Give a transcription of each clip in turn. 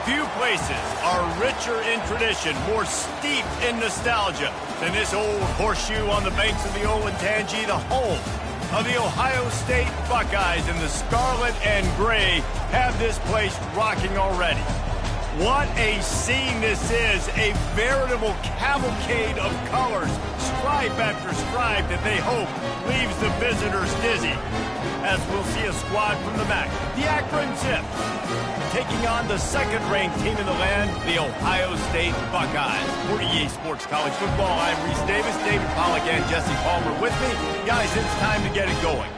Few places are richer in tradition, more steeped in nostalgia than this old horseshoe on the banks of the Olentangy, the home of the Ohio State Buckeyes. And the scarlet and gray have this place rocking already. What a scene this is, a veritable cavalcade of colors, stripe after stripe that they hope leaves the visitors dizzy. As we'll see a squad from the MAC, the Akron Zips, taking on the second-ranked team in the land, the Ohio State Buckeyes. For EA Sports College Football, I'm Reese Davis, David Pollack, and Jesse Palmer with me. Guys, it's time to get it going.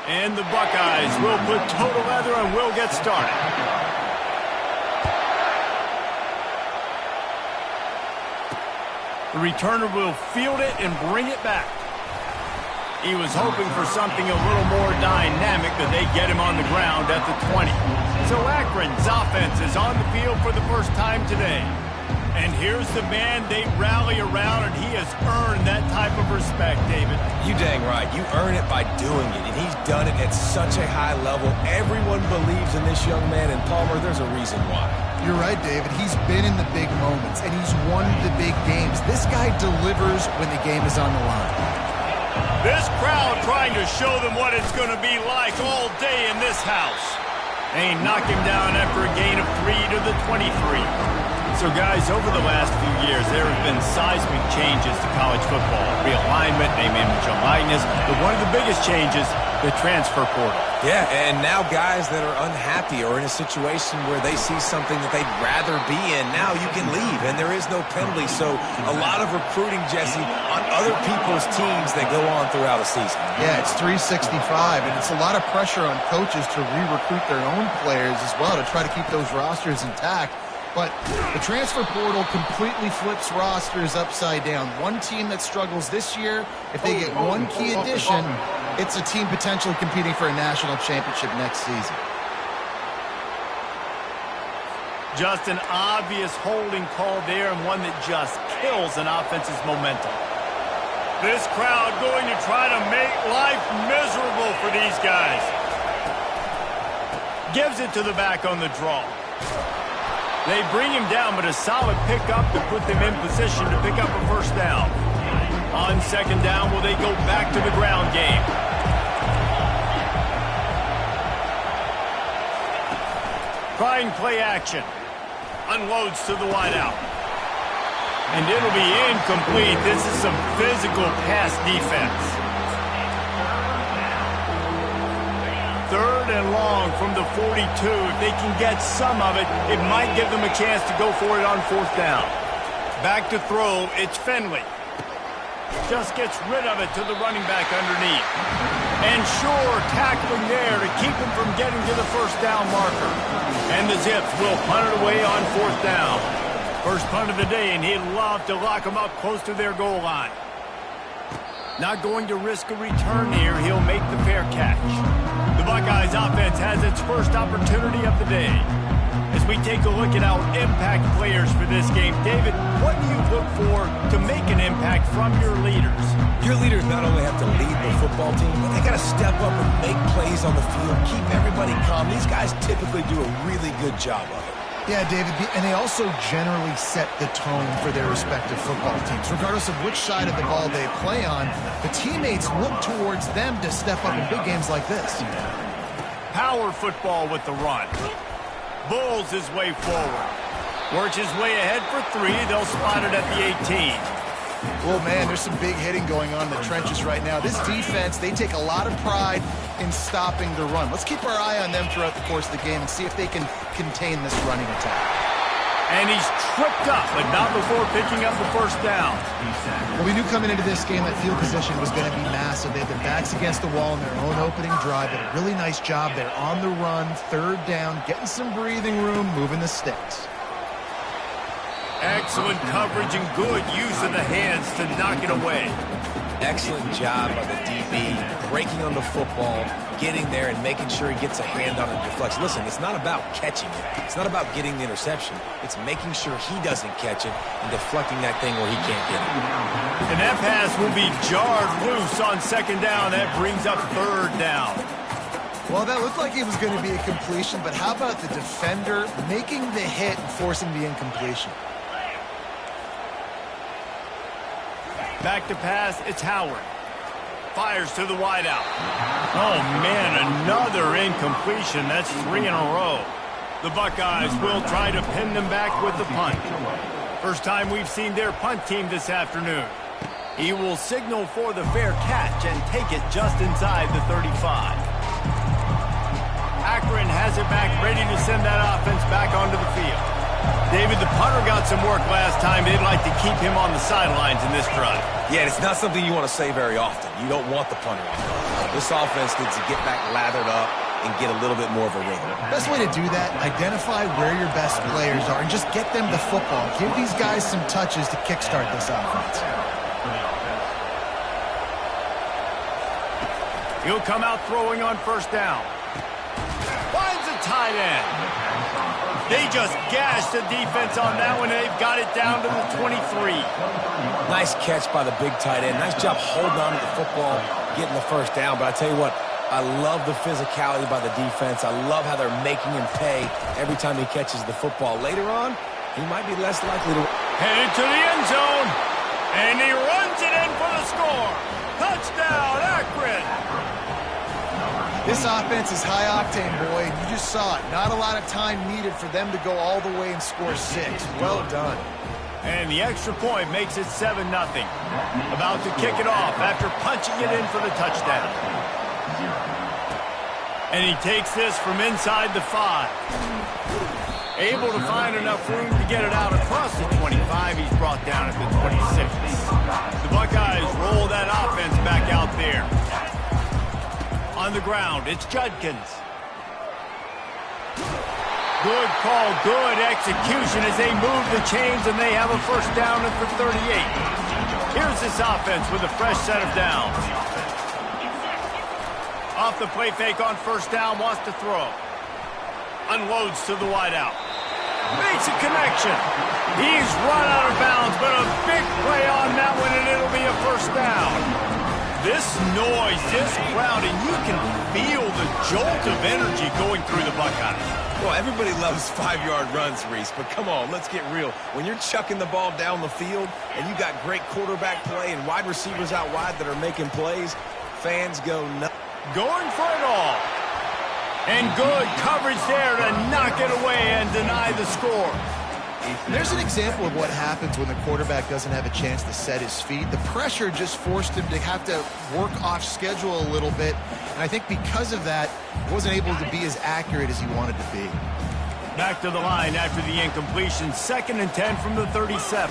And the Buckeyes will put total leather and will get started. The returner will field it and bring it back. He was hoping for something a little more dynamic, but they get him on the ground at the 20. So Akron's offense is on the field for the first time today. And here's the man they rally around, and he has earned that type of respect, David. You dang right. You earn it by doing it, and he's done it at such a high level. Everyone believes in this young man, and Palmer, there's a reason why. You're right, David. He's been in the big moments, and he's won the big games. This guy delivers when the game is on the line. This crowd trying to show them what it's going to be like all day in this house. They knock him down after a gain of 3 to the 23. So, guys, over the last few years, there have been seismic changes to college football. Realignment, name, image, and likeness. But one of the biggest changes, the transfer portal. Yeah, and now guys that are unhappy or in a situation where they see something that they'd rather be in, now you can leave, and there is no penalty. So a lot of recruiting, Jesse, on other people's teams that go on throughout a season. Yeah, it's 365, and it's a lot of pressure on coaches to re-recruit their own players as well to try to keep those rosters intact. But the transfer portal completely flips rosters upside down. One team that struggles this year, if they get one key addition, it's a team potentially competing for a national championship next season. Just an obvious holding call there, and one that just kills an offense's momentum. This crowd going to try to make life miserable for these guys. Gives it to the back on the draw. They bring him down, but a solid pickup to put them in position to pick up a first down. On second down, will they go back to the ground game? Trying play action. Unloads to the wideout. And it'll be incomplete. This is some physical pass defense. Third and long from the 42. If they can get some of it, it might give them a chance to go for it on fourth down. Back to throw, it's Finley. Just gets rid of it to the running back underneath. And sure, tackling there to keep him from getting to the first down marker. And the Zips will punt it away on fourth down. First punt of the day, and he'd love to lock them up close to their goal line. Not going to risk a return here. He'll make the fair catch. The Buckeyes offense has its first opportunity of the day. As we take a look at our impact players for this game, David, what do you look for to make an impact from your leaders? Your leaders not only have to lead the football team, but they got to step up and make plays on the field, keep everybody calm. These guys typically do a really good job of it. Yeah, David, and they also generally set the tone for their respective football teams. Regardless of which side of the ball they play on, the teammates look towards them to step up in big games like this. Power football with the run. Bulls his way forward. Works his way ahead for 3. They'll spot it at the 18. Well, man, there's some big hitting going on in the trenches right now. This defense, they take a lot of pride in stopping the run. Let's keep our eye on them throughout the course of the game and see if they can contain this running attack. And he's tripped up, but not before picking up the first down. Well, we knew coming into this game that field position was going to be massive. They had their backs against the wall in their own opening drive. Did a really nice job there on the run, third down, getting some breathing room, moving the sticks. Excellent coverage and good use of the hands to knock it away. Excellent job by the DB, breaking on the football, getting there and making sure he gets a hand on it and deflects. Listen, it's not about catching it. It's not about getting the interception. It's making sure he doesn't catch it and deflecting that thing where he can't get it. And that pass will be jarred loose on second down. That brings up third down. Well, that looked like it was going to be a completion, but how about the defender making the hit and forcing the incompletion? Back to pass, it's Howard. Fires to the wideout. Oh, man, another incompletion. That's 3 in a row. The Buckeyes will try to pin them back with the punt. First time we've seen their punt team this afternoon. He will signal for the fair catch and take it just inside the 35. Akron has it back, ready to send that offense back onto the field. David, the punter got some work last time. They'd like to keep him on the sidelines in this drive. Yeah, it's not something you want to say very often. You don't want the punter on. This offense needs to get back lathered up and get a little bit more of a rhythm. Best way to do that, identify where your best players are and just get them the football. Give these guys some touches to kickstart this offense. He'll come out throwing on first down. Finds a tight end. They just gashed the defense on that one, and they've got it down to the 23. Nice catch by the big tight end. Nice job holding on to the football, getting the first down. But I tell you what, I love the physicality by the defense. I love how they're making him pay every time he catches the football. Later on, he might be less likely to... Headed to the end zone, and he runs it in for the score. Touchdown, Akron. This offense is high-octane, boy, and you just saw it. Not a lot of time needed for them to go all the way and score 6. Well done. And the extra point makes it 7-0. About to kick it off after punching it in for the touchdown. And he takes this from inside the 5. Able to find enough room to get it out across the 25. He's brought down at the 26. The Buckeyes roll that offense back out there. On the ground, it's Judkins. Good call, good execution as they move the chains and they have a first down at the 38. Here's this offense with a fresh set of downs. Off the play fake on first down, wants to throw. Unloads to the wideout. Makes a connection. He's run out of bounds, but a big play on that one and it'll be a first down. This noise, this crowd, and you can feel the jolt of energy going through the Buckeyes. Well, everybody loves 5-yard runs, Reese, but come on, let's get real. When you're chucking the ball down the field and you got great quarterback play and wide receivers out wide that are making plays, fans go nuts. Going for it all. And good coverage there to knock it away and deny the score. There's an example of what happens when the quarterback doesn't have a chance to set his feet. The pressure just forced him to have to work off schedule a little bit. And I think because of that, he wasn't able to be as accurate as he wanted to be. Back to the line after the incompletion. 2nd and 10 from the 37.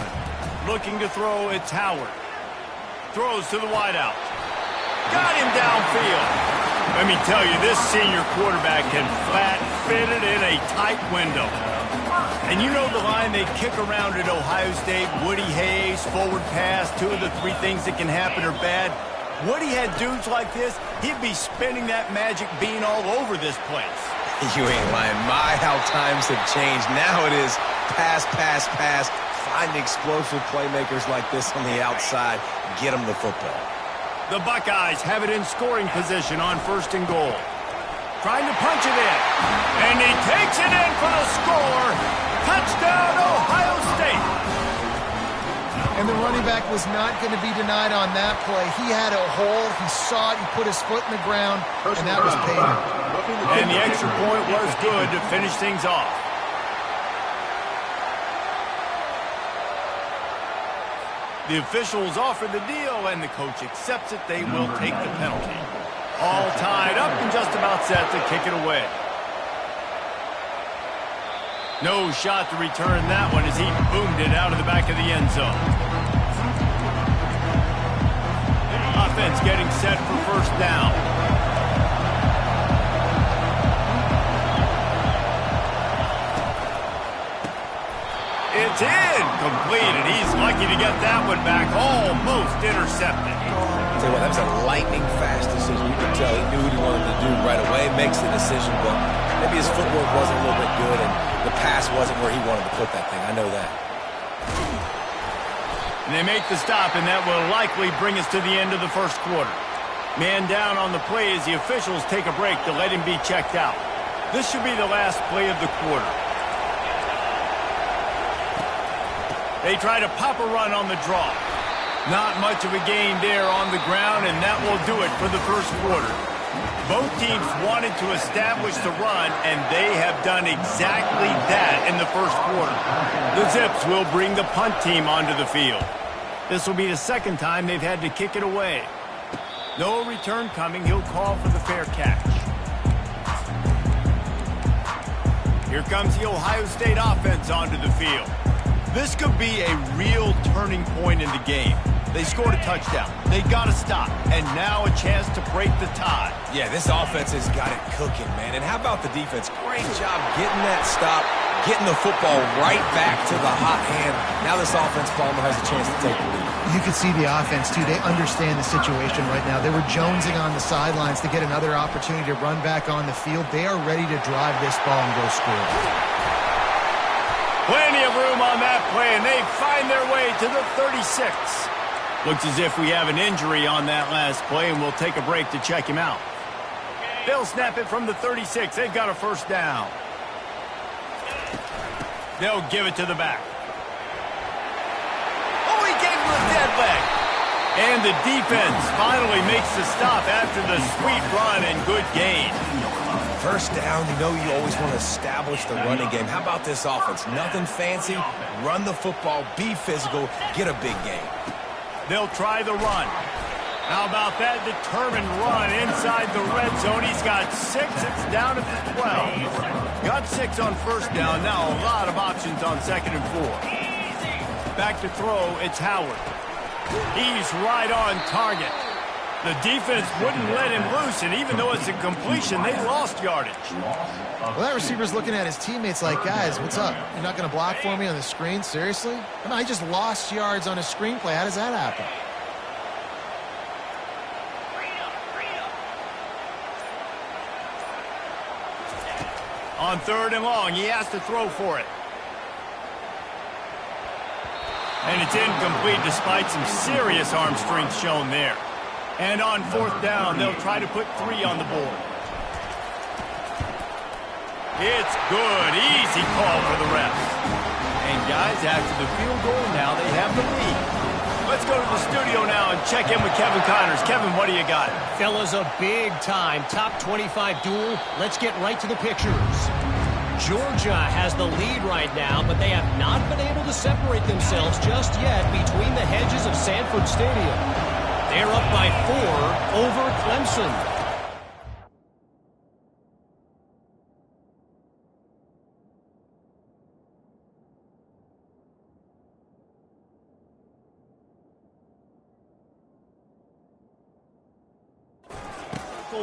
Looking to throw, it's Howard. Throws to the wideout. Got him downfield. Let me tell you, this senior quarterback can flat fit it in a tight window. And you know the line they kick around at Ohio State, Woody Hayes, forward pass, 2 of the 3 things that can happen are bad. Woody had dudes like this, he'd be spinning that magic bean all over this place. You ain't lying. My, how times have changed. Now it is pass, pass, pass. Find explosive playmakers like this on the outside. Get them the football. The Buckeyes have it in scoring position on 1st and goal. Trying to punch it in. And he takes it in for the score. Touchdown, Ohio State. And the running back was not going to be denied on that play. He had a hole. He saw it. He put his foot in the ground, and that was payment. And the extra point was good to finish things off. The officials offer the deal, and the coach accepts it. They will take the penalty. All tied up and just about set to kick it away. No shot to return that one as he boomed it out of the back of the end zone. Offense getting set for first down. It's incomplete, and he's lucky to get that one back. Almost intercepted. Tell you what, that was a lightning-fast decision. You could tell he knew what he wanted to do right away, makes the decision, but maybe his footwork wasn't a little bit good, and the pass wasn't where he wanted to put that thing. I know that. And they make the stop, and that will likely bring us to the end of the first quarter. Man down on the play as the officials take a break to let him be checked out. This should be the last play of the quarter. They try to pop a run on the draw. Not much of a gain there on the ground, and that will do it for the first quarter. Both teams wanted to establish the run, and they have done exactly that in the first quarter. The Zips will bring the punt team onto the field. This will be the second time they've had to kick it away. No return coming. He'll call for the fair catch. Here comes the Ohio State offense onto the field. This could be a real turning point in the game. They scored a touchdown. They got to stop. And now a chance to break the tie. Yeah, this offense has got it cooking, man. And how about the defense? Great job getting that stop, getting the football right back to the hot hand. Now this offense, Palmer, has a chance to take the lead. You can see the offense, too. They understand the situation right now. They were jonesing on the sidelines to get another opportunity to run back on the field. They are ready to drive this ball and go score. Plenty of room on that play, and they find their way to the 36. Looks as if we have an injury on that last play, and we'll take a break to check him out. They'll snap it from the 36. They've got a first down. They'll give it to the back. Oh, he gave him a dead leg. And the defense finally makes the stop after the sweet run and good gain. First down, you know you always want to establish the running game. How about this offense? Nothing fancy. Run the football, be physical, get a big gain. They'll try the run. How about that determined run inside the red zone? He's got 6. It's down at the 12. Got 6 on first down. Now a lot of options on second and 4. Back to throw. It's Howard. He's right on target. The defense wouldn't let him loose, and even though it's a completion, they lost yardage. Well, that receiver's looking at his teammates like, guys, what's up? You're not going to block for me on the screen? Seriously? I mean, I just lost yards on a screenplay. How does that happen? On third and long, he has to throw for it. And it's incomplete despite some serious arm strength shown there. And on fourth down, they'll try to put 3 on the board. It's good. Easy call for the refs. And guys, after the field goal, now they have the lead. Let's go to the studio now and check in with Kevin Connors. Kevin, what do you got? Fellas, a big-time top 25 duel. Let's get right to the pictures. Georgia has the lead right now, but they have not been able to separate themselves just yet between the hedges of Sanford Stadium. They're up by 4 over Clemson.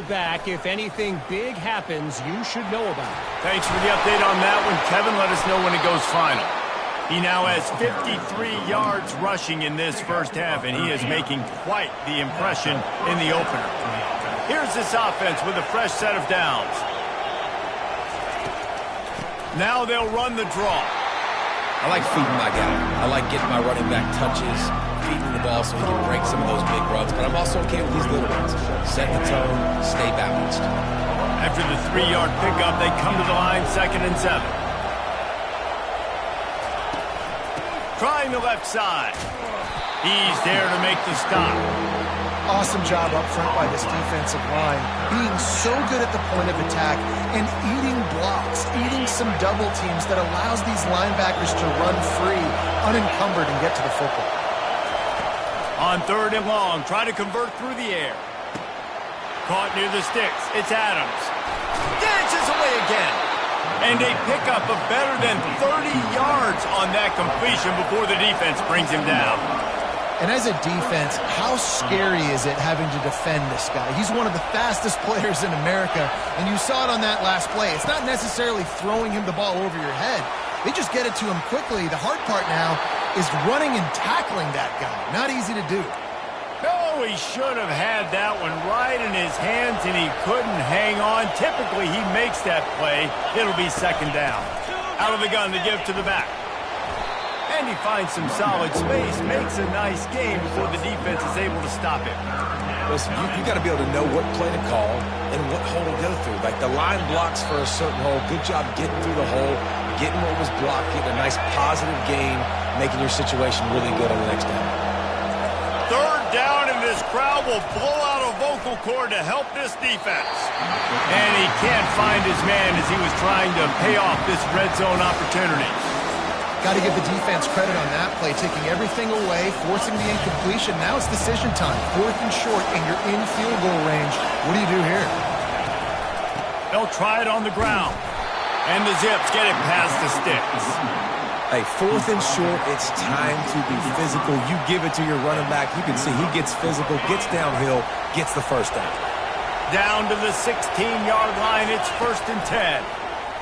Back. If anything big happens, you should know about it. Thanks for the update on that one, Kevin. Let us know when it goes final. He now has 53 yards rushing in this first half, and he is making quite the impression in the opener. Here's this offense with a fresh set of downs. Now they'll run the draw. I like feeding my guy. I like getting my running back touches, feeding the ball so he can break some of those big runs, but I'm also okay with these little ones. Set the tone, stay balanced. After the 3-yard pickup, they come to the line, 2nd and 7. Trying the left side. He's there to make the stop. Awesome job up front by this defensive line, being so good at the point of attack and eating blocks, eating some double teams that allows these linebackers to run free, unencumbered, and get to the football. On third and long, try to convert through the air. Caught near the sticks. It's Adams. Dances away again. And a pickup of better than 30 yards on that completion before the defense brings him down. And as a defense, how scary is it having to defend this guy? He's one of the fastest players in America, and you saw it on that last play. It's not necessarily throwing him the ball over your head. They just get it to him quickly. The hard part now is running and tackling that guy. Not easy to do. No, he should have had that one right in his hands, and he couldn't hang on. Typically, he makes that play. It'll be second down. Out of the gun to give to the back. And he finds some solid space, makes a nice game before the defense is able to stop him. Listen, you got to be able to know what play to call and what hole to go through. Like the line blocks for a certain hole. Good job getting through the hole, getting what was blocked, getting a nice positive gain, making your situation really good on the next down. Third down, and this crowd will blow out a vocal cord to help this defense. And he can't find his man as he was trying to pay off this red zone opportunity. Got to give the defense credit on that play, taking everything away, forcing the incompletion. Now it's decision time. 4th and short, and you're in field goal range. What do you do here? They'll try it on the ground. And the Zips get it past the sticks. Hey, 4th and short, it's time to be physical. You give it to your running back. You can see he gets physical, gets downhill, gets the first down. Down to the 16-yard line. It's 1st and 10.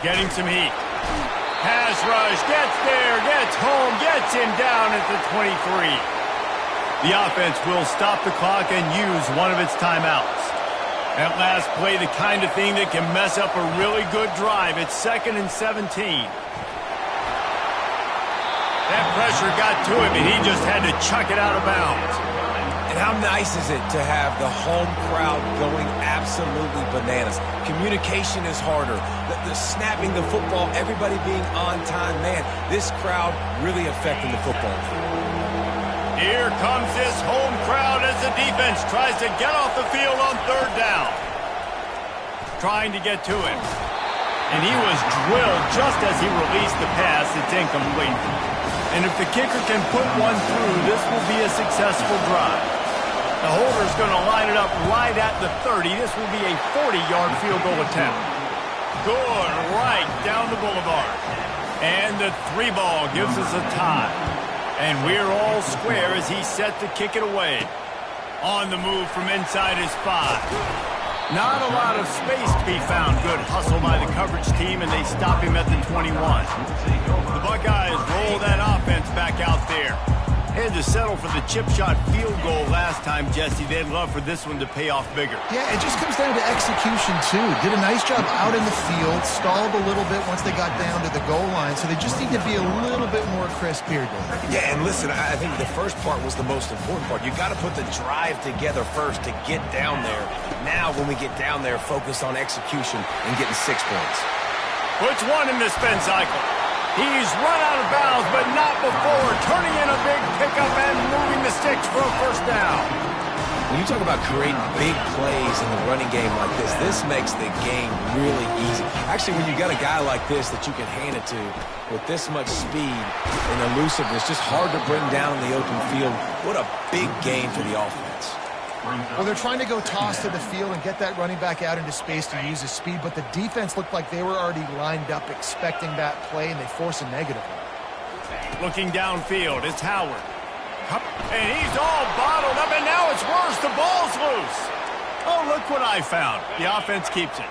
Getting some heat. Pass rush, gets there, gets home, gets him down at the 23. The offense will stop the clock and use one of its timeouts. That last play, the kind of thing that can mess up a really good drive. It's 2nd and 17. That pressure got to him, and he just had to chuck it out of bounds. And how nice is it to have the home crowd going absolutely bananas? Communication is harder. The snapping the football, everybody being on time. Man, this crowd really affecting the football game. Here comes this home crowd as the defense tries to get off the field on 3rd down. Trying to get to him. And he was drilled just as he released the pass. It's incomplete. And if the kicker can put one through, this will be a successful drive. The holder's going to line it up right at the 30. This will be a 40-yard field goal attempt. Good, right down the boulevard. And the 3 ball gives us a tie. And we're all square as he's set to kick it away. On the move from inside his 5. Not a lot of space to be found. Good hustle by the coverage team, and they stop him at the 21. The Buckeyes roll that offense back out there. Had to settle for the chip shot field goal last time, Jesse. They'd love for this one to pay off bigger. Yeah, it just comes down to execution, too. Did a nice job out in the field, stalled a little bit once they got down to the goal line, so they just need to be a little bit more crisp here, Dave. Yeah, and listen, I think the first part was the most important part. You got to put the drive together first to get down there. Now, when we get down there, focus on execution and getting 6 points. Puts one in the spin cycle. He's run out of bounds, but not before turning in a big pickup and moving the sticks for a 1st down. When you talk about creating big plays in the running game like this makes the game really easy. Actually, when you got a guy like this that you can hand it to with this much speed and elusiveness, just hard to bring down in the open field. What a big game for the offense. Well, they're trying to go toss to the field and get that running back out into space to use his speed, but the defense looked like they were already lined up expecting that play, and they force a negative one. Looking downfield, it's Howard. And he's all bottled up, and now it's worse. The ball's loose. Oh, look what I found. The offense keeps it.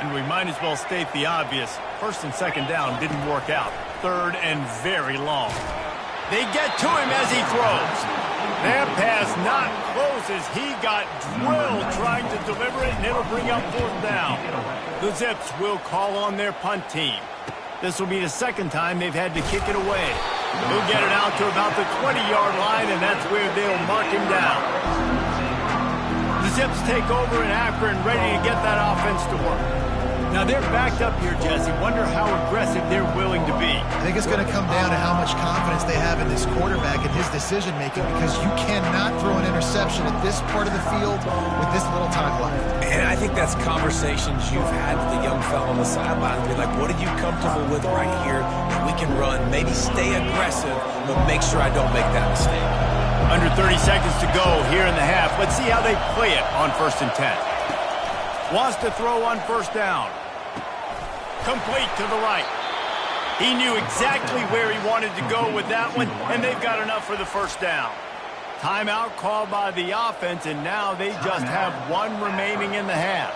And we might as well state the obvious. 1st and 2nd down didn't work out. 3rd and very long. They get to him as he throws. That pass not close as he got drilled trying to deliver it, and it'll bring up 4th down. The Zips will call on their punt team. This will be the 2nd time they've had to kick it away. They'll get it out to about the 20-yard line, and that's where they'll mark him down. The Zips take over in Akron, ready to get that offense to work. Now they're backed up here, Jesse. Wonder how aggressive they're willing to be. I think it's going to come down to how much confidence they have in this quarterback and his decision-making, because you cannot throw an interception at this part of the field with this little time left. And I think that's conversations you've had with the young fellow on the sideline. Be like, what are you comfortable with right here that we can run? Maybe stay aggressive, but make sure I don't make that mistake. Under 30 seconds to go here in the half. Let's see how they play it on 1st and 10. Wants to throw on 1st down. Complete to the right. He knew exactly where he wanted to go with that one, and they've got enough for the 1st down. Timeout called by the offense, and now they just have 1 remaining in the half.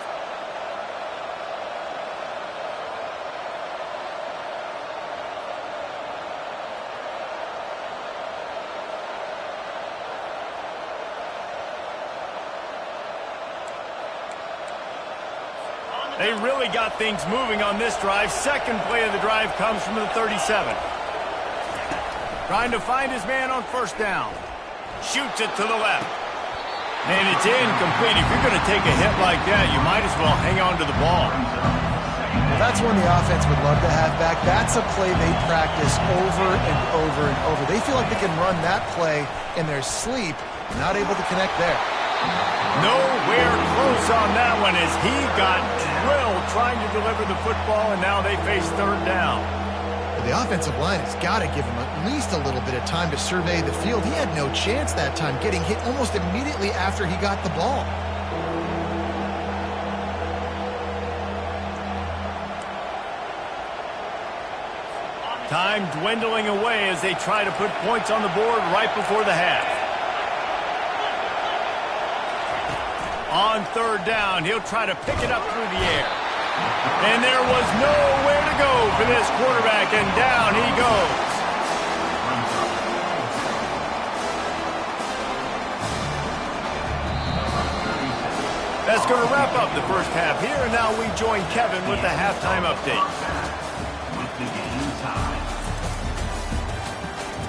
They really got things moving on this drive. Second play of the drive comes from the 37. Trying to find his man on first down. Shoots it to the left. And it's incomplete. If you're going to take a hit like that, you might as well hang on to the ball. Well, that's one the offense would love to have back. That's a play they practice over and over and over. They feel like they can run that play in their sleep. Not able to connect there. Nowhere close on that one as he got drilled trying to deliver the football, and now they face third down. The offensive line has got to give him at least a little bit of time to survey the field. He had no chance that time, getting hit almost immediately after he got the ball. Time dwindling away as they try to put points on the board right before the half. On third down, he'll try to pick it up through the air. And there was nowhere to go for this quarterback, and down he goes. That's going to wrap up the first half here, and now we join Kevin with the halftime update.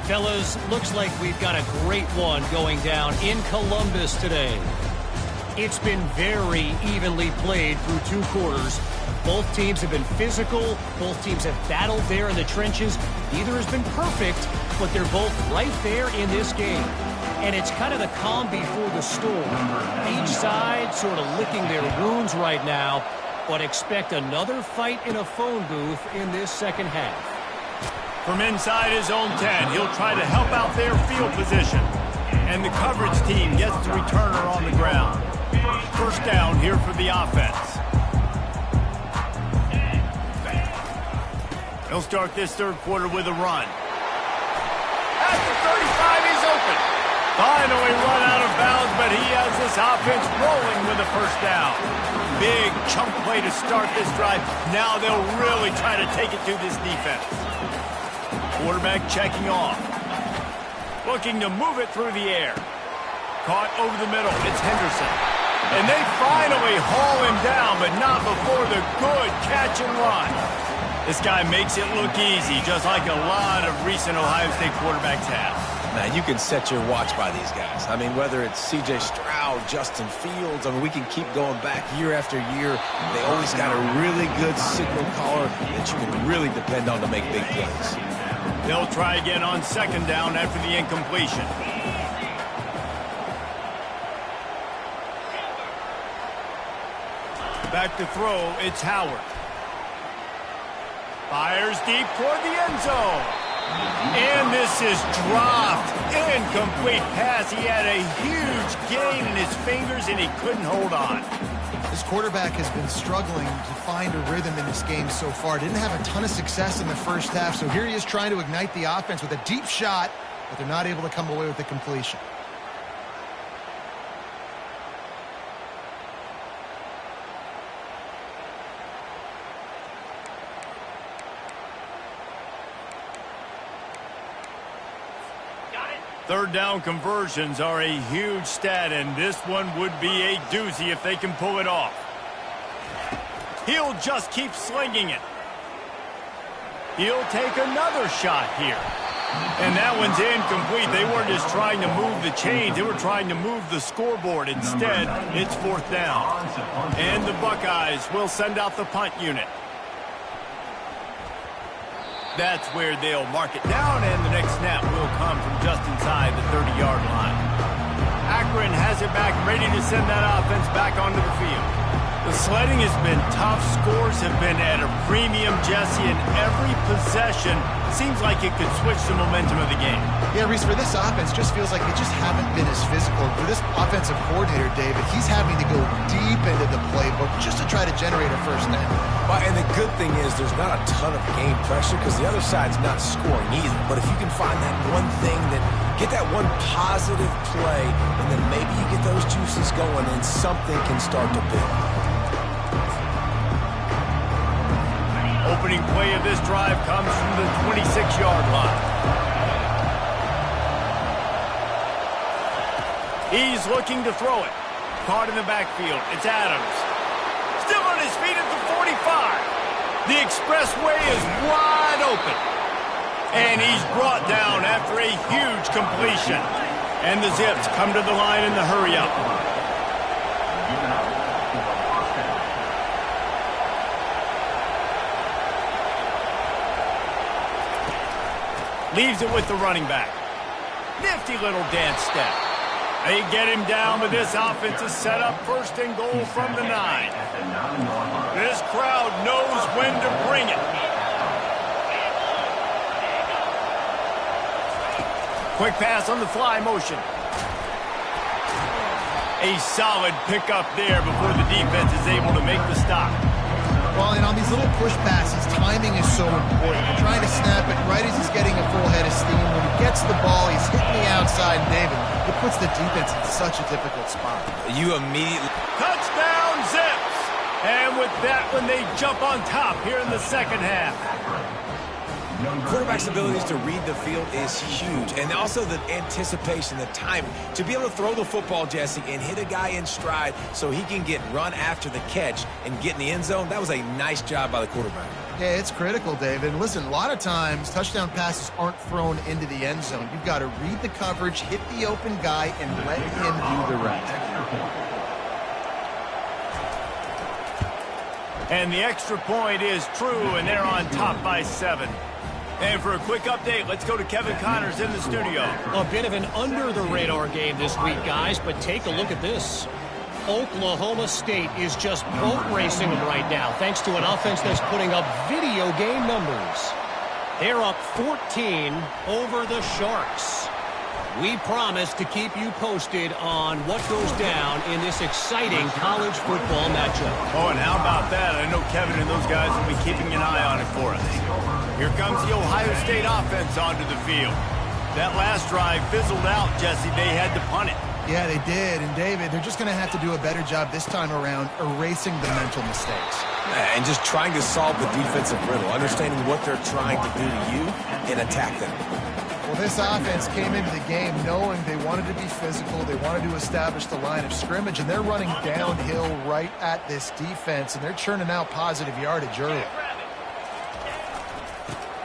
Fellas, looks like we've got a great one going down in Columbus today. It's been very evenly played through two quarters. Both teams have been physical. Both teams have battled there in the trenches. Neither has been perfect, but they're both right there in this game. And it's kind of the calm before the storm. Each side sort of licking their wounds right now, but expect another fight in a phone booth in this second half. From inside his own 10, he'll try to help out their field position. And the coverage team gets the returner on the ground. First down here for the offense. He'll start this third quarter with a run. At the 35, he's open. Finally run out of bounds, but he has this offense rolling with a first down. Big chunk play to start this drive. Now they'll really try to take it to this defense. Quarterback checking off. Looking to move it through the air. Caught over the middle. It's Henderson. And they finally haul him down, but not before the good catch and run. This guy makes it look easy, just like a lot of recent Ohio State quarterbacks have. Man, you can set your watch by these guys. I mean, whether it's C.J. Stroud, Justin Fields, I mean, we can keep going back year after year. They always got a really good signal caller that you can really depend on to make big plays. They'll try again on second down after the incompletion. Back to throw, it's Howard. Fires deep toward the end zone. And this is dropped. Incomplete pass. He had a huge gain in his fingers, and he couldn't hold on. This quarterback has been struggling to find a rhythm in this game so far. Didn't have a ton of success in the first half, so here he is trying to ignite the offense with a deep shot, but they're not able to come away with the completion. Third down conversions are a huge stat, and this one would be a doozy if they can pull it off. He'll just keep slinging it. He'll take another shot here. And that one's incomplete. They weren't just trying to move the chains. They were trying to move the scoreboard. Instead, it's fourth down. And the Buckeyes will send out the punt unit. That's where they'll mark it down, and the next snap will come from just inside the 30-yard line. Akron has it back, ready to send that offense back onto the field. The sledding has been tough. Scores have been at a premium, Jesse, and every possession seems like it could switch the momentum of the game. Yeah, Reese, for this offense, just feels like they just haven't been as physical. For this offensive coordinator, David, he's having to go deep into the playbook just to try to generate a first down. And the good thing is there's not a ton of game pressure because the other side's not scoring either. But if you can find that one thing, that get that one positive play, and then maybe you get those juices going and something can start to build. Opening play of this drive comes from the 26-yard line. He's looking to throw it. Caught in the backfield. It's Adams. Still on his feet at the 45. The expressway is wide open. And he's brought down after a huge completion. And the Zips come to the line in the hurry-up. Leaves it with the running back. Nifty little dance step. They get him down, but this offense is set up first and goal from the 9. This crowd knows when to bring it. Quick pass on the fly motion. A solid pickup there before the defense is able to make the stop. Well, and on these little push passes, timing is so important. You're trying to snap it right as he's getting a full head of steam. When he gets the ball, he's hitting the outside, and David, it puts the defense in such a difficult spot. You immediately... Touchdown, Zips! And with that one, they jump on top here in the second half. Quarterback's abilities to read the field is huge, and also the anticipation, the timing. To be able to throw the football, Jesse, and hit a guy in stride so he can get run after the catch and get in the end zone, that was a nice job by the quarterback. Yeah, it's critical, David. And listen, a lot of times, touchdown passes aren't thrown into the end zone. You've got to read the coverage, hit the open guy, and let him do the rest. And the extra point is true, and they're on top by 7. And for a quick update, let's go to Kevin Connors in the studio. A bit of an under-the-radar game this week, guys, but take a look at this. Oklahoma State is just boat racing them right now, thanks to an offense that's putting up video game numbers. They're up 14 over the Sharks. We promise to keep you posted on what goes down in this exciting college football matchup. Oh, and how about that? I know Kevin and those guys will be keeping an eye on it for us. Here comes the Ohio State offense onto the field. That last drive fizzled out, Jesse. They had to punt it. Yeah, they did. And, David, they're just going to have to do a better job this time around erasing the mental mistakes. And just trying to solve the defensive riddle, understanding what they're trying to do to you and attack them. Well, this offense came into the game knowing they wanted to be physical, they wanted to establish the line of scrimmage, and they're running downhill right at this defense, and they're churning out positive yardage early.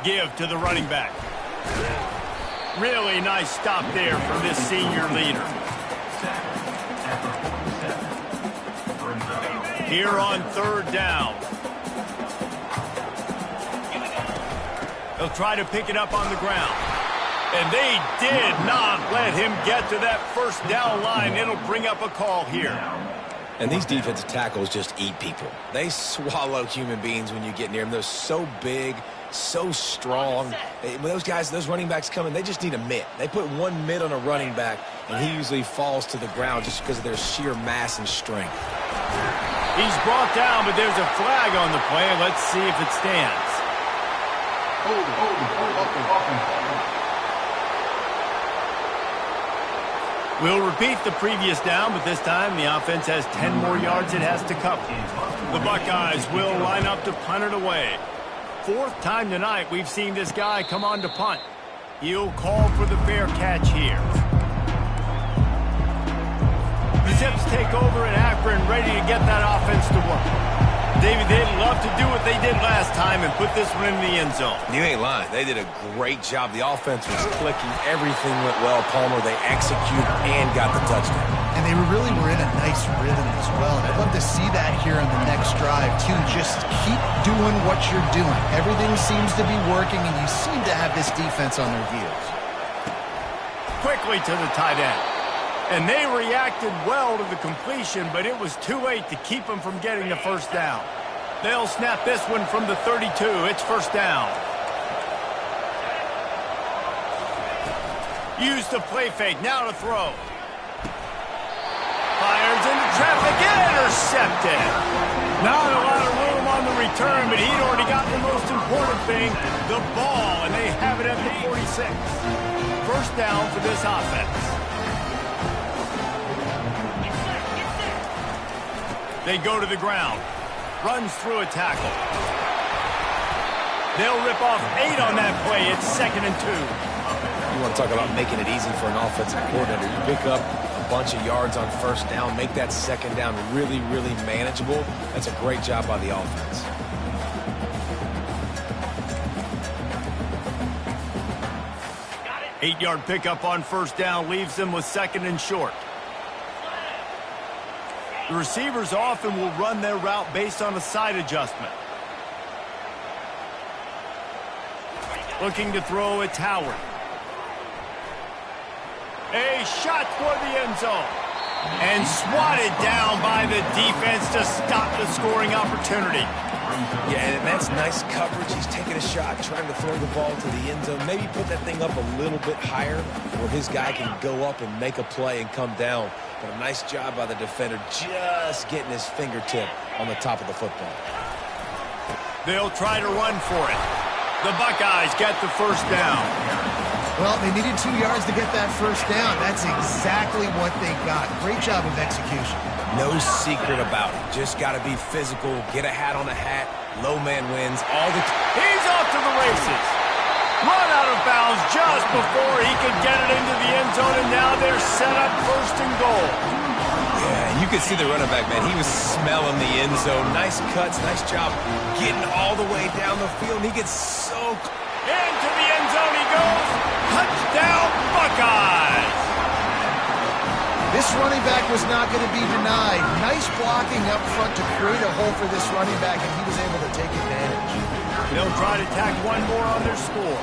Give to the running back. Really nice stop there from this senior leader. Here on third down. They'll try to pick it up on the ground. And they did not let him get to that first down line. It'll bring up a call here. And these defensive tackles just eat people. They swallow human beings when you get near them. They're so big, so strong. When those guys, those running backs come in, they just need a mitt. They put one mitt on a running back, and he usually falls to the ground just because of their sheer mass and strength. He's brought down, but there's a flag on the play. Let's see if it stands. We'll repeat the previous down, but this time the offense has 10 more yards it has to cover. The Buckeyes will line up to punt it away. Fourth time tonight we've seen this guy come on to punt. He'll call for the fair catch here. The Zips take over at Akron, ready to get that offense to work. David, they'd love to do what they did last time and put this one in the end zone. You ain't lying. They did a great job. The offense was clicking. Everything went well. Palmer, they executed and got the touchdown. And they really were in a nice rhythm as well. And I'd love to see that here on the next drive, too. Just keep doing what you're doing. Everything seems to be working, and you seem to have this defense on their heels. Quickly to the tight end. And they reacted well to the completion, but it was too late to keep them from getting the first down. They'll snap this one from the 32. It's first down. Use the play fake. Now to throw. Fires into traffic. Intercepted. Not a lot of room on the return, but he'd already got the most important thing, the ball, and they have it at the 46. First down for this offense. They go to the ground. Runs through a tackle. They'll rip off 8 on that play. It's 2nd and 2. You want to talk about making it easy for an offensive coordinator. You pick up a bunch of yards on first down, make that second down really, really manageable. That's a great job by the offense. Eight-yard pickup on first down leaves them with second and short. The receivers often will run their route based on a side adjustment. Looking to throw, it's Howard. A shot toward the end zone. And swatted down by the defense to stop the scoring opportunity. Yeah, and that's nice coverage. He's taking a shot, trying to throw the ball to the end zone. Maybe put that thing up a little bit higher where his guy can go up and make a play and come down. But a nice job by the defender just getting his fingertip on the top of the football. They'll try to run for it. The Buckeyes get the first down. Well, they needed 2 yards to get that first down. That's exactly what they got. Great job of execution. No secret about it. Just got to be physical, get a hat on a hat, low man wins all the time. He's off to the races. Run out of bounds just before he could get it into the end zone, and now they're set up first and goal. Yeah, you could see the running back, man. He was smelling the end zone. Nice cuts, nice job getting all the way down the field. And he gets so into the end zone he goes. Touchdown, Buckeyes! This running back was not going to be denied. Nice blocking up front to create a hole for this running back, and he was able to take advantage. They'll try to tack one more on their score.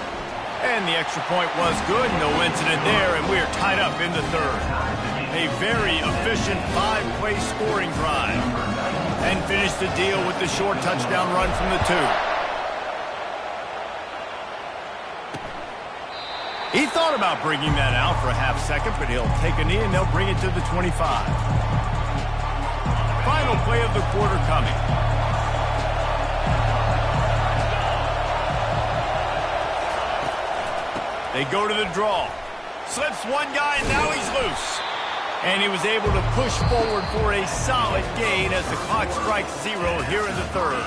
And the extra point was good. No incident there, and we're tied up in the third. A very efficient 5-play scoring drive. And finish the deal with the short touchdown run from the 2. He thought about bringing that out for a half second, but he'll take a knee and they'll bring it to the 25. Final play of the quarter coming. They go to the draw. Slips one guy, and now he's loose. And he was able to push forward for a solid gain as the clock strikes 0 here in the third.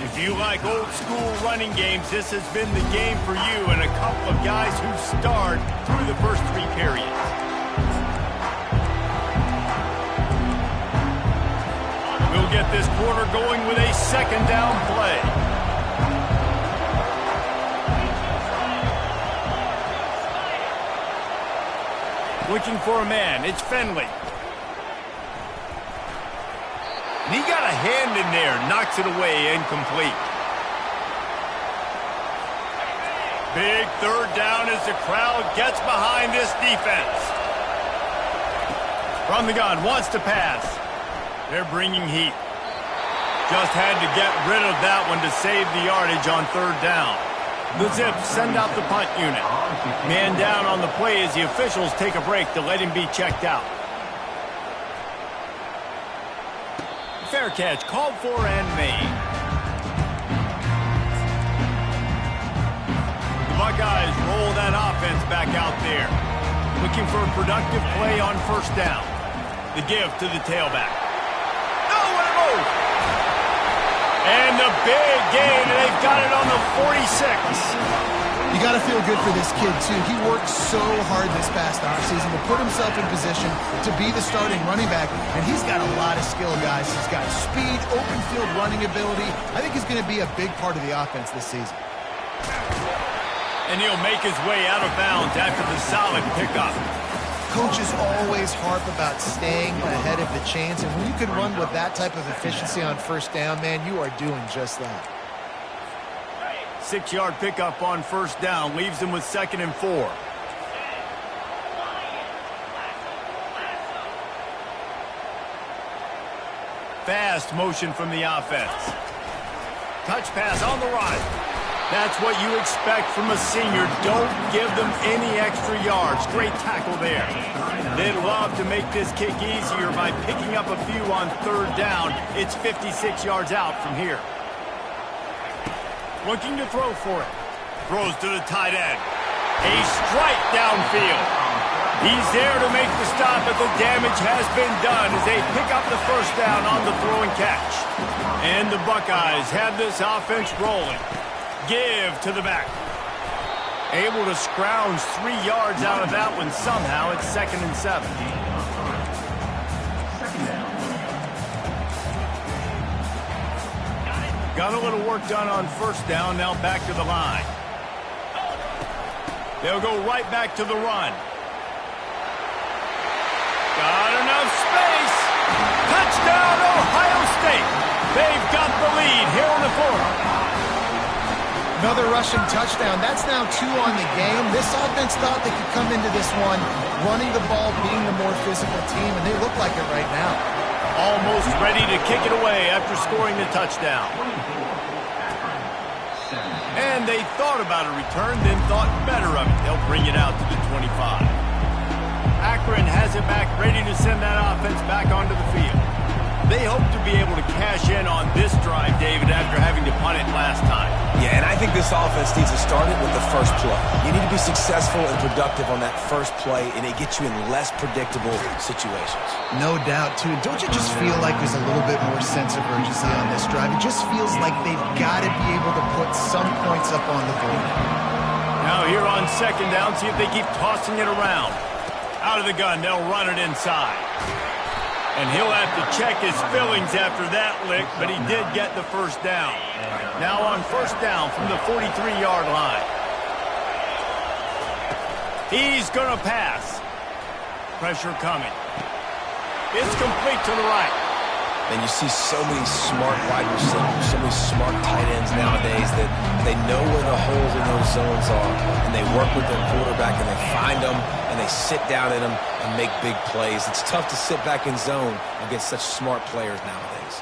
If you like old-school running games, this has been the game for you and a couple of guys who starred through the first 3 periods. We'll get this quarter going with a second down play. Looking for a man, it's Finley. And he got a hand in there, knocks it away, incomplete. Big third down as the crowd gets behind this defense. From the gun, wants to pass. They're bringing heat. Just had to get rid of that one to save the yardage on third down. The Zips send out the punt unit. Man down on the play as the officials take a break to let him be checked out. Fair catch, called for and made. The Buckeyes roll that offense back out there. Looking for a productive play on first down. The give to the tailback. Oh, what a move! And the big gain, and they've got it on the 46. You got to feel good for this kid, too. He worked so hard this past offseason to put himself in position to be the starting running back, and he's got a lot of skill, guys. He's got speed, open field running ability. I think he's going to be a big part of the offense this season. And he'll make his way out of bounds after the solid pickup. Coaches always harp about staying ahead of the chains, and when you can run with that type of efficiency on first down, man, you are doing just that. 6-yard pickup on first down leaves them with second and 4. Fast motion from the offense. Touch pass on the right. That's what you expect from a senior. Don't give them any extra yards. Great tackle there. They'd love to make this kick easier by picking up a few on third down. It's 56 yards out from here. Looking to throw for it. Throws to the tight end. A strike downfield. He's there to make the stop, but the damage has been done as they pick up the first down on the throw and catch. And the Buckeyes have this offense rolling. Give to the back. Able to scrounge 3 yards out of that one somehow. It's 2nd and 7. Got a little work done on 1st down. Now back to the line. They'll go right back to the run. Got enough space. Touchdown, Ohio State. They've got the lead here in the 4th. Another rushing touchdown. That's now 2 on the game. This offense thought they could come into this one running the ball, being the more physical team, and they look like it right now. Almost ready to kick it away after scoring the touchdown. And they thought about a return, then thought better of it. They'll bring it out to the 25. Akron has it back, ready to send that offense back onto the field. They hope to be able to cash in on this drive, David, after having to punt it last time. Yeah, and I think this offense needs to start it with the first play. You need to be successful and productive on that first play, and it gets you in less predictable situations. No doubt, too. Don't you just feel like there's a little bit more sense of urgency on this drive? It just feels like they've got to be able to put some points up on the board. Now here on 2nd down, see if they keep tossing it around. Out of the gun, they'll run it inside. And he'll have to check his fillings after that lick, but he did get the 1st down. Now on 1st down from the 43-yard line. He's going to pass. Pressure coming. It's complete to the right. And you see so many smart wide receivers, so many smart tight ends nowadays that they know where the holes in those zones are, and they work with their quarterback, and they find them, and they sit down in them and make big plays. It's tough to sit back in zone against such smart players nowadays.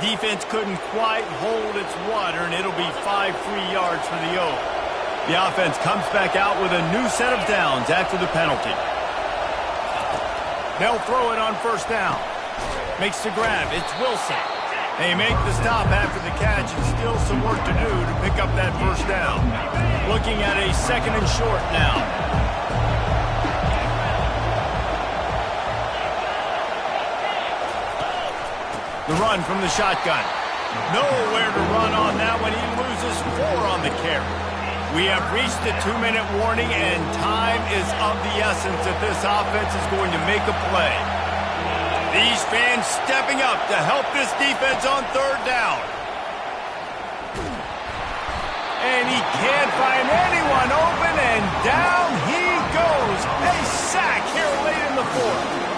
Defense couldn't quite hold its water, and it'll be 5 free yards for the O. The offense comes back out with a new set of downs after the penalty. They'll throw it on 1st down. Makes the grab. It's Wilson. They make the stop after the catch, and still some work to do to pick up that 1st down. Looking at a 2nd and short now. The run from the shotgun. Nowhere to run on that one. He loses 4 on the carry. We have reached the 2-minute warning, and time is of the essence if this offense is going to make a play. These fans stepping up to help this defense on 3rd down. And he can't find anyone open, and down he goes. A sack here late in the 4th.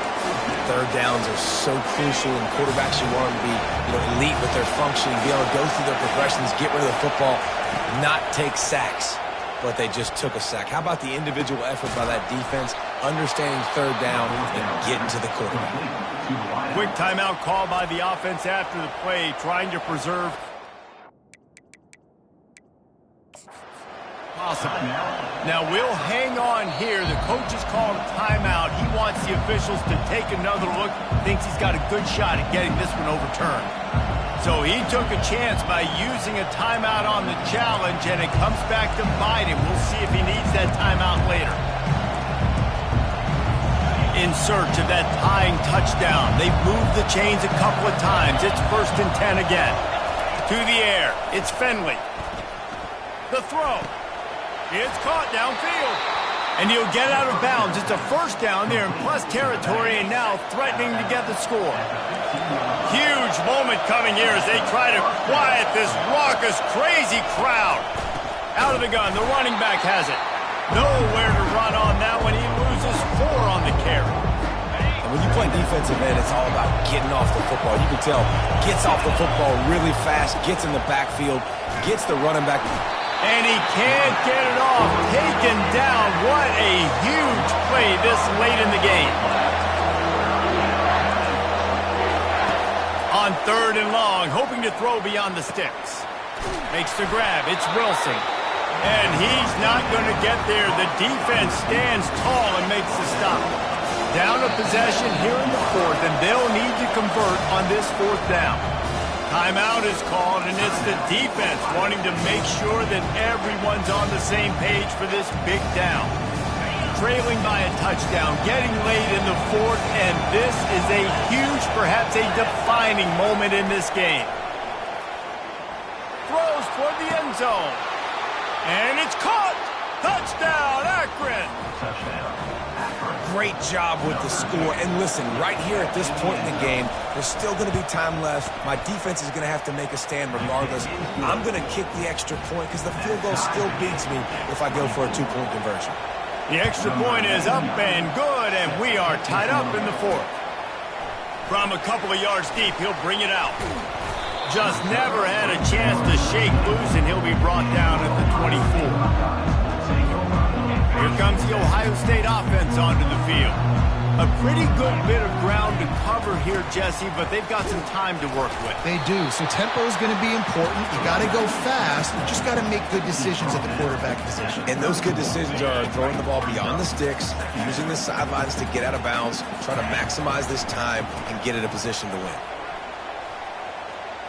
3rd downs are so crucial, and quarterbacks, you want them to be elite with their functioning, be able to go through their progressions, get rid of the football, not take sacks, but they just took a sack. How about the individual effort by that defense, understanding 3rd down and getting to the quarterback? Quick timeout call by the offense after the play, trying to preserve possible. Now we'll hang on here. The coach has called a timeout. He wants the officials to take another look. Thinks he's got a good shot at getting this one overturned. So he took a chance by using a timeout on the challenge, and it comes back to bite him. We'll see if he needs that timeout later. In search of that tying touchdown. They've moved the chains a couple of times. It's 1st and 10 again. To the air. It's Finley. The throw. It's caught downfield. And he'll get out of bounds. It's a 1st down there in plus territory, and now threatening to get the score. Huge moment coming here as they try to quiet this raucous, crazy crowd. Out of the gun, the running back has it. Nowhere to run on that one. He loses 4 on the carry. And when you play defensive end, it's all about getting off the football. You can tell, gets off the football really fast, gets in the backfield, gets the running back. And he can't get it off. Taken down. What a huge play this late in the game. On 3rd and long, hoping to throw beyond the sticks. Makes the grab. It's Wilson. And he's not going to get there. The defense stands tall and makes the stop. Down a possession here in the 4th, and they'll need to convert on this 4th down. Timeout is called, and it's the defense wanting to make sure that everyone's on the same page for this big down. Trailing by a touchdown, getting late in the 4th, and this is a huge, perhaps a defining moment in this game. toward the end zone. And it's caught. Touchdown, Akron. Great job with the score. And listen, right here at this point in the game, there's still going to be time left. My defense is going to have to make a stand regardless. I'm going to kick the extra point because the field goal still beats me if I go for a two-point conversion. The extra point is up and good, and we are tied up in the fourth. From a couple of yards deep, he'll bring it out. Just never had a chance to shake loose, and he'll be brought down at the 24. Here comes the Ohio State offense onto the field. A pretty good bit of ground to cover here, Jesse, but they've got some time to work with. They do, so tempo is going to be important. You got to go fast. You just got to make good decisions at the quarterback position. And those good decisions are throwing the ball beyond the sticks, using the sidelines to get out of bounds, trying to maximize this time and get in a position to win.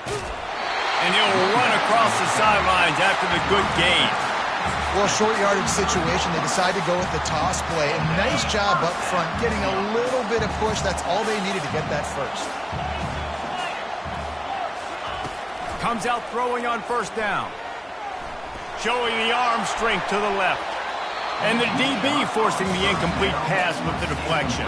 And he'll run across the sidelines after the good gain. Well, short yardage situation, they decide to go with the toss play. And nice job up front, getting a little bit of push. That's all they needed to get that first. Comes out throwing on first down. Showing the arm strength to the left. And the DB forcing the incomplete pass with the deflection.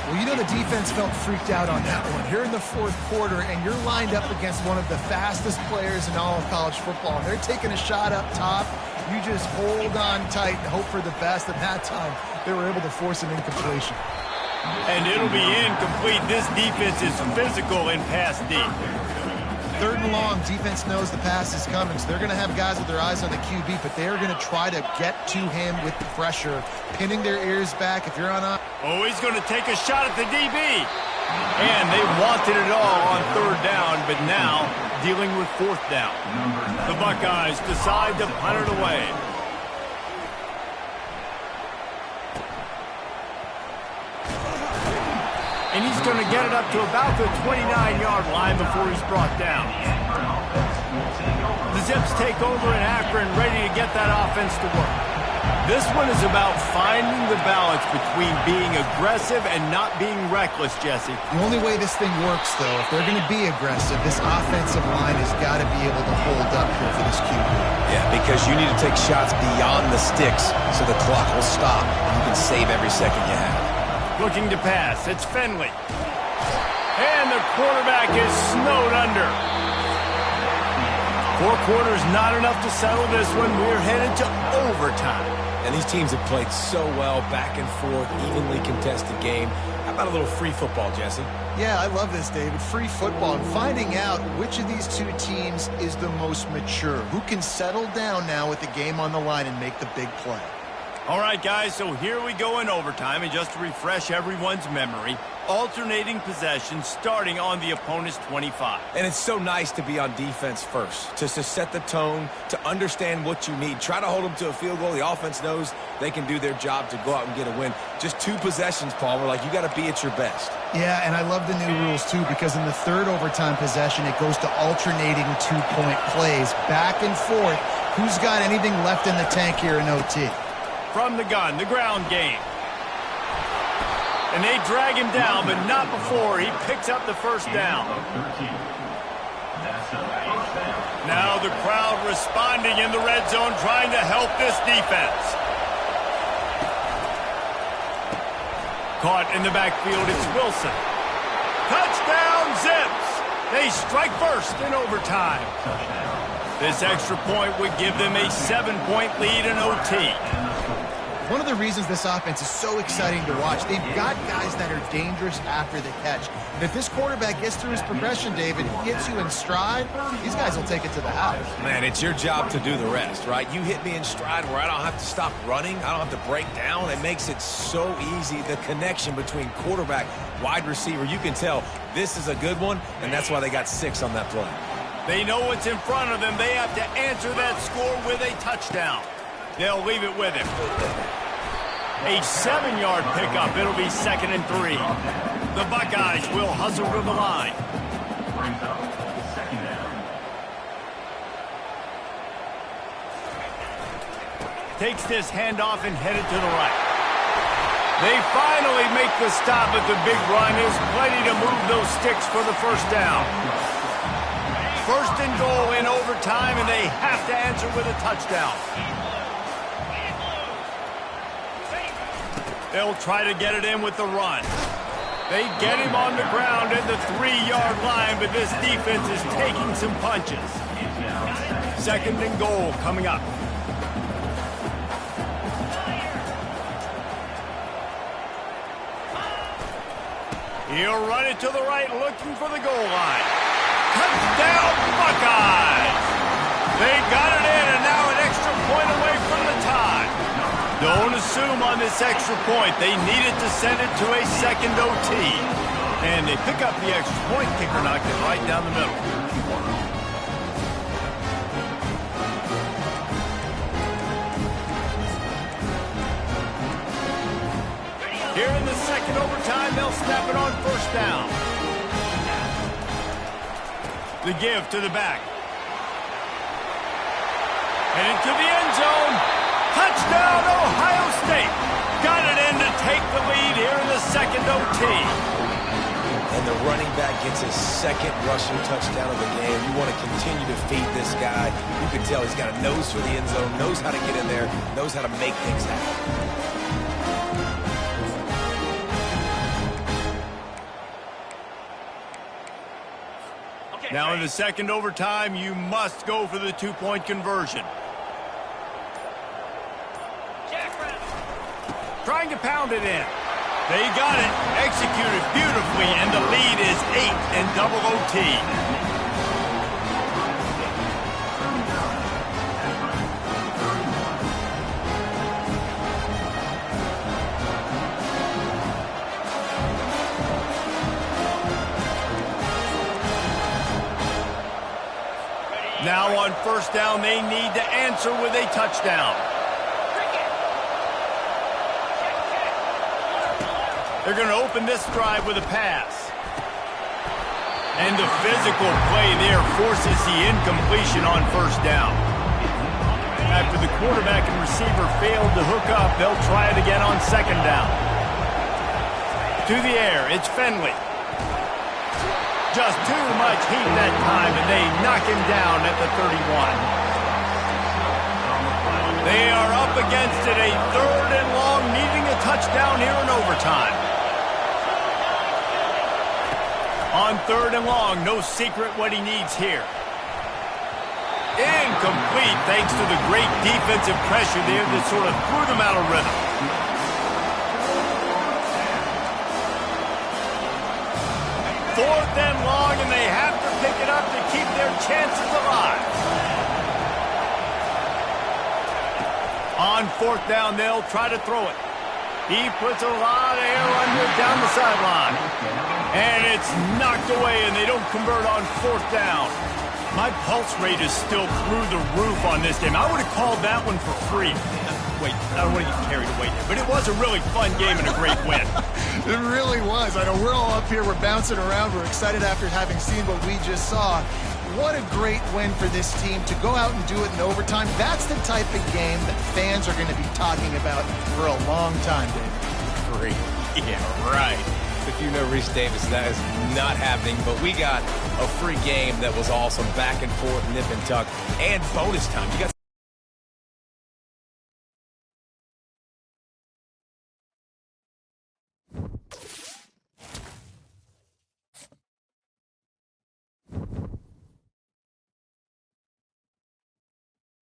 Well, you know the defense felt freaked out on that one. Here in the fourth quarter, and you're lined up against one of the fastest players in all of college football. And they're taking a shot up top. You just hold on tight and hope for the best. At that time, they were able to force an incompletion. And it'll be incomplete. This defense is physical in pass deep. Third and long, defense knows the pass is coming, so they're going to have guys with their eyes on the QB, but they're going to try to get to him with the pressure, pinning their ears back. If you're on a... Oh, he's going to take a shot at the DB. And they wanted it all on third down, but now dealing with fourth down. The Buckeyes decide to punt it away. And he's going to get it up to about the 29-yard line before he's brought down. The Zips take over in Akron, ready to get that offense to work. This one is about finding the balance between being aggressive and not being reckless, Jesse. The only way this thing works, though, if they're going to be aggressive, this offensive line has got to be able to hold up here for this QB. Yeah, because you need to take shots beyond the sticks so the clock will stop and you can save every second you have. Looking to pass. It's Finley. And the quarterback is snowed under. 4 quarters not enough to settle this one. We're headed to overtime. And these teams have played so well, back and forth, evenly contested game. How about a little free football, Jesse? Yeah, I love this, David. Free football. And finding out which of these two teams is the most mature. Who can settle down now with the game on the line and make the big play. All right, guys, so here we go in overtime. And just to refresh everyone's memory, alternating possession starting on the opponent's 25. And it's so nice to be on defense first, to set the tone, to understand what you need. Try to hold them to a field goal. The offense knows they can do their job to go out and get a win. Just 2 possessions, Paul. We're like, you got to be at your best. Yeah, and I love the new rules, too, because in the third overtime possession, it goes to alternating 2-point plays, back and forth. Who's got anything left in the tank here in OT? From the gun, the ground game. And they drag him down, but not before he picks up the first down. Now the crowd responding in the red zone, trying to help this defense. Caught in the backfield, it's Wilson. Touchdown, Zips! They strike first in overtime. This extra point would give them a 7-point lead in OT. One of the reasons this offense is so exciting to watch, they've got guys that are dangerous after the catch. And if this quarterback gets through his progression, David, he hits you in stride, these guys will take it to the house. Man, it's your job to do the rest, right? You hit me in stride where I don't have to stop running. I don't have to break down. It makes it so easy. The connection between quarterback, wide receiver, you can tell this is a good one, and that's why they got 6 on that play. They know what's in front of them. They have to answer that score with a touchdown. They'll leave it with him. A 7-yard pickup. It'll be 2nd and 3. The Buckeyes will hustle to the line. Takes this handoff and headed to the right. They finally make the stop at the big run. There's plenty to move those sticks for the first down. First and goal in overtime, and they have to answer with a touchdown. They'll try to get it in with the run. They get him on the ground at the 3-yard line, but this defense is taking some punches. Second and goal coming up. He'll run it to the right, looking for the goal line. Touchdown, Buckeyes! They got it in, and now an extra point away from the tie. Don't assume on this extra point. They needed to send it to a second OT. And they pick up the extra point. Kicker knocked it right down the middle. Here in the second overtime, they'll snap it on first down. The give to the back. And into the end zone. Touchdown, Ohio State. Got it in to take the lead here in the second OT. And the running back gets his second rushing touchdown of the game. You want to continue to feed this guy. You can tell he's got a nose for the end zone, knows how to get in there, knows how to make things happen. Now in the second overtime, you must go for the two-point conversion. Trying to pound it in. They got it, executed beautifully, and the lead is 8 in double OT. Now on first down, they need to answer with a touchdown. They're going to open this drive with a pass. And the physical play there forces the incompletion on first down. After the quarterback and receiver failed to hook up, they'll try it again on second down. To the air, it's Finley. Just too much heat that time, and they knock him down at the 31. They are up against it, a third and long, needing a touchdown here in overtime. On third and long, no secret what he needs here. Incomplete, thanks to the great defensive pressure there that sort of threw them out of rhythm. Fourth and long, and they have to pick it up to keep their chances alive. On fourth down, they'll try to throw it. He puts a lot of air under it down the sideline. And it's knocked away, and they don't convert on fourth down. My pulse rate is still through the roof on this game. I would have called that one for free. Wait, I don't want to get carried away here, but it was a really fun game and a great win. It really was. I know we're all up here, we're bouncing around, we're excited after having seen what we just saw. What a great win for this team to go out and do it in overtime. That's the type of game that fans are going to be talking about for a long time, Dave. Great. Yeah, right. If you know Reese Davis, that is not happening, but we got a free game that was awesome, back and forth, nip and tuck, and bonus time. You got